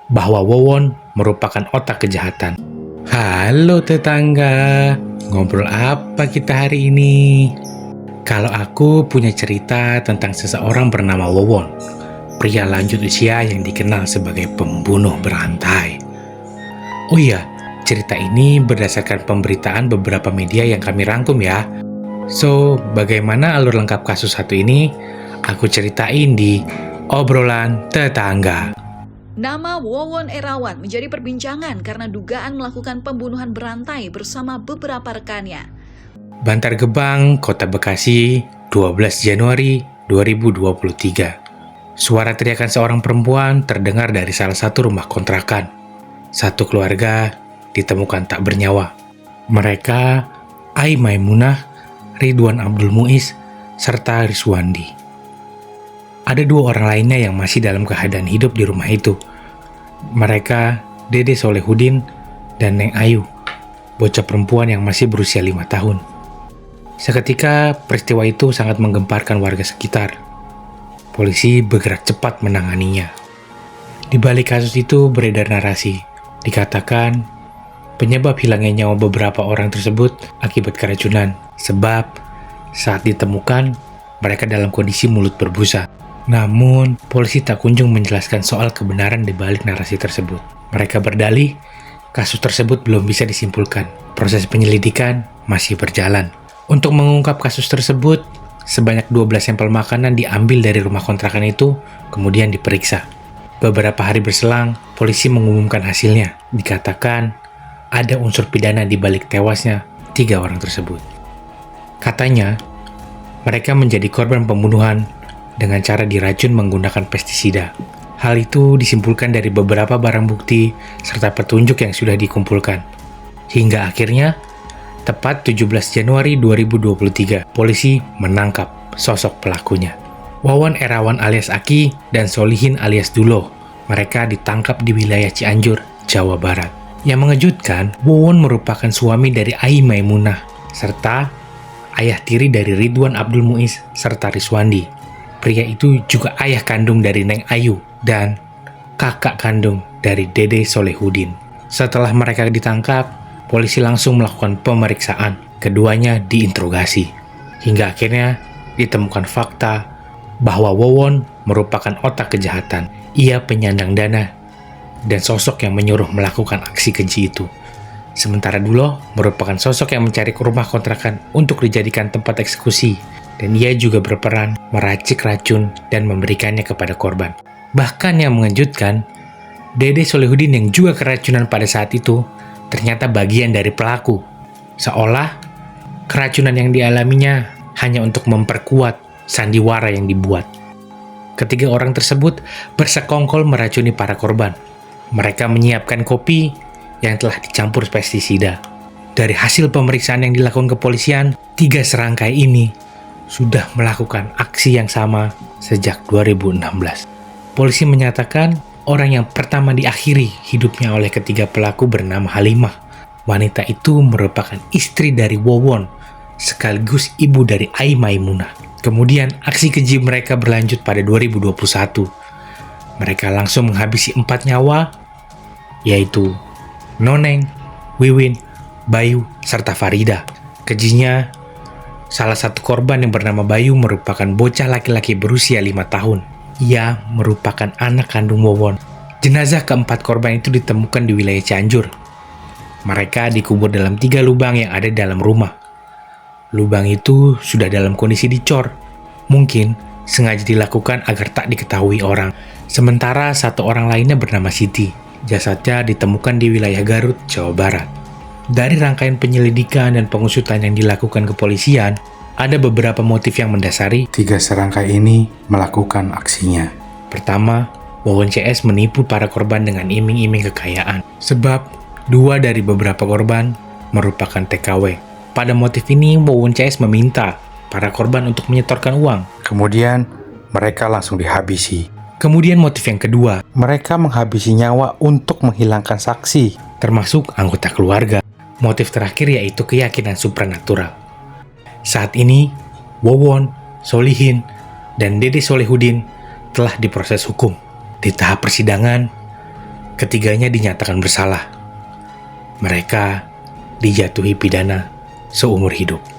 bahwa Wowon merupakan otak kejahatan. Halo tetangga, ngobrol apa kita hari ini? Kalau aku punya cerita tentang seseorang bernama Wowon, pria lanjut usia yang dikenal sebagai pembunuh berantai. Oh iya, cerita ini berdasarkan pemberitaan beberapa media yang kami rangkum ya. So, bagaimana alur lengkap kasus satu ini? Aku ceritain di obrolan tetangga. Nama Wowon Erawan menjadi perbincangan karena dugaan melakukan pembunuhan berantai bersama beberapa rekannya. Bantar Gebang, Kota Bekasi, 12 Januari 2023. Suara teriakan seorang perempuan terdengar dari salah satu rumah kontrakan. Satu keluarga ditemukan tak bernyawa. Mereka Ai Maimunah, Ridwan Abdul Muiz, serta Riswandi. Ada dua orang lainnya yang masih dalam keadaan hidup di rumah itu. Mereka Dede Solehudin dan Neng Ayu, bocah perempuan yang masih berusia 5 tahun. Seketika peristiwa itu sangat menggemparkan warga sekitar. Polisi bergerak cepat menanganinya. Di balik kasus itu beredar narasi. Dikatakan penyebab hilangnya nyawa beberapa orang tersebut akibat keracunan. Sebab saat ditemukan mereka dalam kondisi mulut berbusa. Namun polisi tak kunjung menjelaskan soal kebenaran di balik narasi tersebut. Mereka berdalih kasus tersebut belum bisa disimpulkan. Proses penyelidikan masih berjalan. Untuk mengungkap kasus tersebut, sebanyak 12 sampel makanan diambil dari rumah kontrakan itu, kemudian diperiksa. Beberapa hari berselang, polisi mengumumkan hasilnya. Dikatakan ada unsur pidana di balik tewasnya 3 orang tersebut. Katanya, mereka menjadi korban pembunuhan dengan cara diracun menggunakan pestisida. Hal itu disimpulkan dari beberapa barang bukti serta petunjuk yang sudah dikumpulkan. Hingga akhirnya, tepat 17 Januari 2023, polisi menangkap sosok pelakunya. Wowon Erawan alias Aki dan Solihin alias Dulo. Mereka ditangkap di wilayah Cianjur, Jawa Barat. Yang mengejutkan, Wowon merupakan suami dari Ai Maimunah, serta ayah tiri dari Ridwan Abdul Muiz serta Riswandi. Pria itu juga ayah kandung dari Neng Ayu dan kakak kandung dari Dede Solehudin. Setelah mereka ditangkap, polisi langsung melakukan pemeriksaan. Keduanya diinterogasi. Hingga akhirnya ditemukan fakta bahwa Wowon merupakan otak kejahatan. Ia penyandang dana dan sosok yang menyuruh melakukan aksi keji itu. Sementara Dulo merupakan sosok yang mencari ke rumah kontrakan untuk dijadikan tempat eksekusi, dan ia juga berperan meracik racun dan memberikannya kepada korban. Bahkan yang mengejutkan, Dede Solehudin yang juga keracunan pada saat itu ternyata bagian dari pelaku. Seolah keracunan yang dialaminya hanya untuk memperkuat sandiwara yang dibuat. Ketiga orang tersebut bersekongkol meracuni para korban. Mereka menyiapkan kopi yang telah dicampur pestisida. Dari hasil pemeriksaan yang dilakukan kepolisian, 3 serangkai ini sudah melakukan aksi yang sama sejak 2016. Polisi menyatakan orang yang pertama diakhiri hidupnya oleh ketiga pelaku bernama Halimah. Wanita itu merupakan istri dari Wowon, sekaligus ibu dari Ai Maimunah. Kemudian aksi keji mereka berlanjut pada 2021. Mereka langsung menghabisi 4 nyawa, yaitu Noneng, Wiwin, Bayu, serta Farida. Kejinya, salah satu korban yang bernama Bayu merupakan bocah laki-laki berusia 5 tahun. Ia merupakan anak kandung Wowon. Jenazah keempat korban itu ditemukan di wilayah Cianjur. Mereka dikubur dalam 3 lubang yang ada dalam rumah. Lubang itu sudah dalam kondisi dicor. Mungkin sengaja dilakukan agar tak diketahui orang. Sementara satu orang lainnya bernama Siti. Jasadnya ditemukan di wilayah Garut, Jawa Barat. Dari rangkaian penyelidikan dan pengusutan yang dilakukan kepolisian, ada beberapa motif yang mendasari 3 serangkai ini melakukan aksinya. Pertama, Wowon CS menipu para korban dengan iming-iming kekayaan. Sebab, 2 dari beberapa korban merupakan TKW. Pada motif ini, Wowon CS meminta para korban untuk menyetorkan uang. Kemudian, mereka langsung dihabisi. Kemudian motif yang kedua, mereka menghabisi nyawa untuk menghilangkan saksi, termasuk anggota keluarga. Motif terakhir yaitu keyakinan supranatural. Saat ini, Wowon, Solihin, dan Dede Solehudin telah diproses hukum. Di tahap persidangan, Ketiganya dinyatakan bersalah. Mereka dijatuhi pidana seumur hidup.